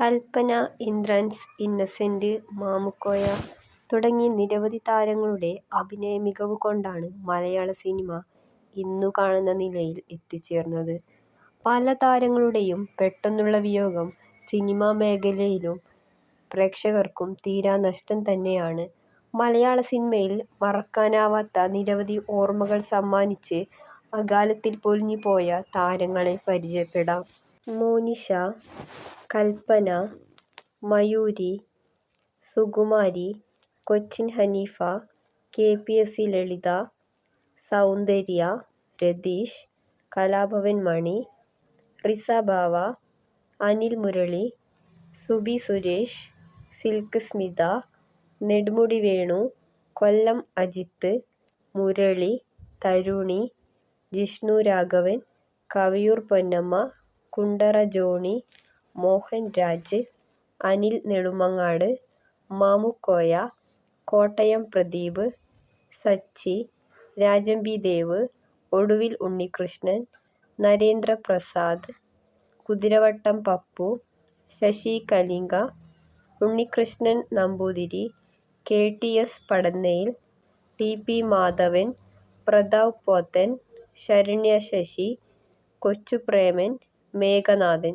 കൽപന, ഇന്ദ്രൻസ്, ഇന്നസെന്റ്, മാമുക്കോയ തുടങ്ങി നിരവധി താരങ്ങളുടെ അഭിനയ മികവ് കൊണ്ടാണ് മലയാള സിനിമ ഇന്നു കാണുന്ന നിലയിൽ എത്തിച്ചേർന്നത്. പല താരങ്ങളുടെയും പെട്ടെന്നുള്ള വിയോഗം സിനിമാ മേഖലയിലും പ്രേക്ഷകർക്കും തീരാനഷ്ടം തന്നെയാണ്. മലയാള സിനിമയിൽ മറക്കാനാവാത്ത നിരവധി ഓർമ്മകൾ സമ്മാനിച്ച് അകാലത്തിൽ പൊലിഞ്ഞുപോയ താരങ്ങളെ പരിചയപ്പെടാം. മോനിഷ, കൽപന, മയൂരി, സുകുമാരി, കൊച്ചിൻ ഹനീഫ, കെ.പി.എസ്.സി ലളിത, സൗന്ദര്യ, രതീഷ്, കലാഭവൻ മണി, റിസ ബാവ, അനിൽ മുരളി, സുബി സുരേഷ്, സിൽക്ക് സ്മിത, നെടുമുടി വേണു, കൊല്ലം അജിത്ത്, മുരളി, തരുണി, ജിഷ്ണു രാഘവൻ, കവിയൂർ പൊന്നമ്മ, കുണ്ടറ ജോണി, മോഹൻ രാജ്, അനിൽ നെടുമങ്ങാട്, മാമുക്കോയ, കോട്ടയം പ്രദീപ്, സച്ചി, രാജൻ ബി ദേവ്, ഒടുവിൽ ഉണ്ണികൃഷ്ണൻ, നരേന്ദ്ര പ്രസാദ്, കുതിരവട്ടം പപ്പു, ശശി കലിംഗ, ഉണ്ണികൃഷ്ണൻ നമ്പൂതിരി, കെ.ടി.എസ്. പടന്നയിൽ, ടി.പി. മാധവൻ, പ്രതാപ് പോത്തൻ, ശരണ്യ ശശി, കൊച്ചു പ്രേമൻ, മേഘനാഥൻ.